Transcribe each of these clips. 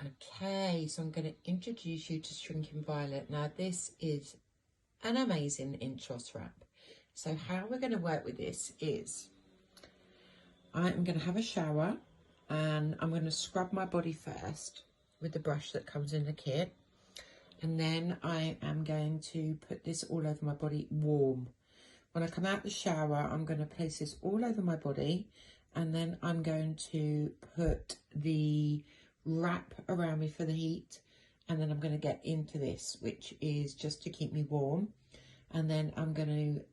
Okay, so I'm going to introduce you to Shrinking Violet. Now this is an amazing inch loss wrap. So how we're going to work with this is I am going to have a shower and I'm going to scrub my body first with the brush that comes in the kit. And then I am going to put this all over my body warm. When I come out the shower, I'm going to place this all over my body and then I'm going to put the wrap around me for the heat, and then I'm going to get into this, which is just to keep me warm. And then I'm going to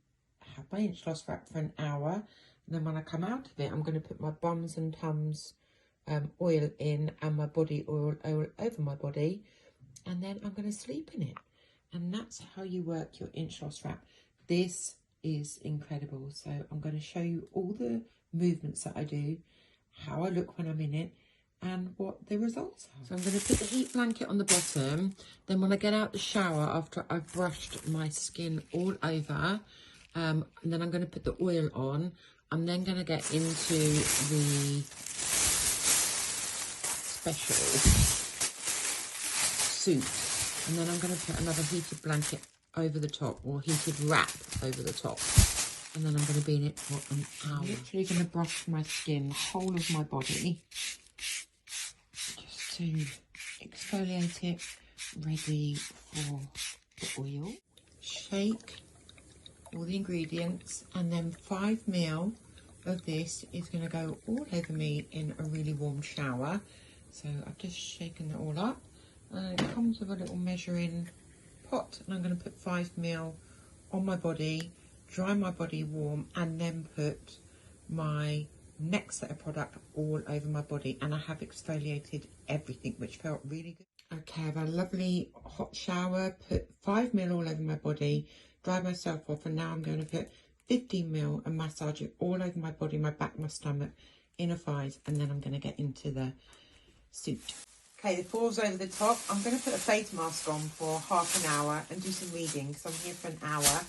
have my inch loss wrap for an hour, and then when I come out of it, I'm going to put my bums and tums oil in and my body oil over my body, and then I'm going to sleep in it. And that's how you work your inch loss wrap. This is incredible. So I'm going to show you all the movements that I do, how I look when I'm in it, and what the results are. So I'm going to put the heat blanket on the bottom. Then when I get out the shower, after I've brushed my skin all over, and then I'm going to put the oil on. I'm then going to get into the special suit. And then I'm going to put another heated blanket over the top, or heated wrap over the top. And then I'm going to be in it for an hour. I'm literally going to brush my skin, the whole of my body, to exfoliate it, ready for the oil. Shake all the ingredients, and then 5 ml of this is going to go all over me in a really warm shower. So I've just shaken it all up, and it comes with a little measuring pot, and I'm going to put 5 ml on my body, dry my body warm, and then put my next set of product all over my body. And I have exfoliated everything, which felt really good. Okay, I've had a lovely hot shower, put 5 ml all over my body, dried myself off, and now I'm going to put 15 ml and massage it all over my body, my back, my stomach, inner thighs, and then I'm going to get into the suit. Okay, the foil's over the top. I'm going to put a face mask on for half an hour and do some reading, because I'm here for an hour.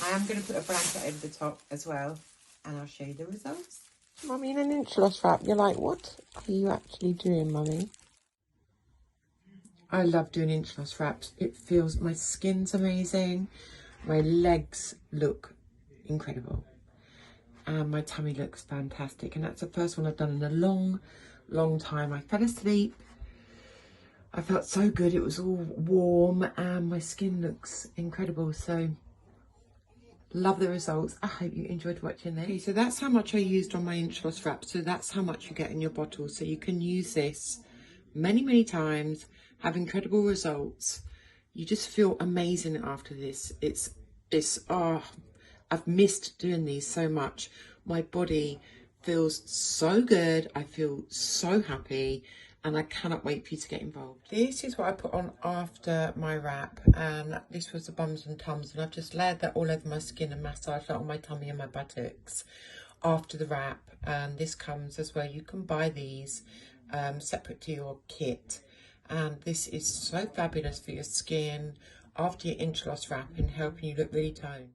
I am going to put a blanket over the top as well, and I'll show you the results. Mummy, in an inch loss wrap, you're like, what are you actually doing, Mummy? I love doing inch loss wraps. It feels, my skin's amazing, my legs look incredible, and my tummy looks fantastic. And that's the first one I've done in a long time. I fell asleep. I felt so good. It was all warm and my skin looks incredible. So love the results. I hope you enjoyed watching this. Okay, so that's how much I used on my inch loss wrap. So that's how much you get in your bottle. So you can use this many times, have incredible results. You just feel amazing after this. I've missed doing these so much. My body feels so good. I feel so happy, and I cannot wait for you to get involved. This is what I put on after my wrap, and this was the bums and tums, and I've just layered that all over my skin and massaged that on my tummy and my buttocks after the wrap. And this comes as well. You can buy these separate to your kit, and this is so fabulous for your skin after your inch loss wrap and helping you look really toned.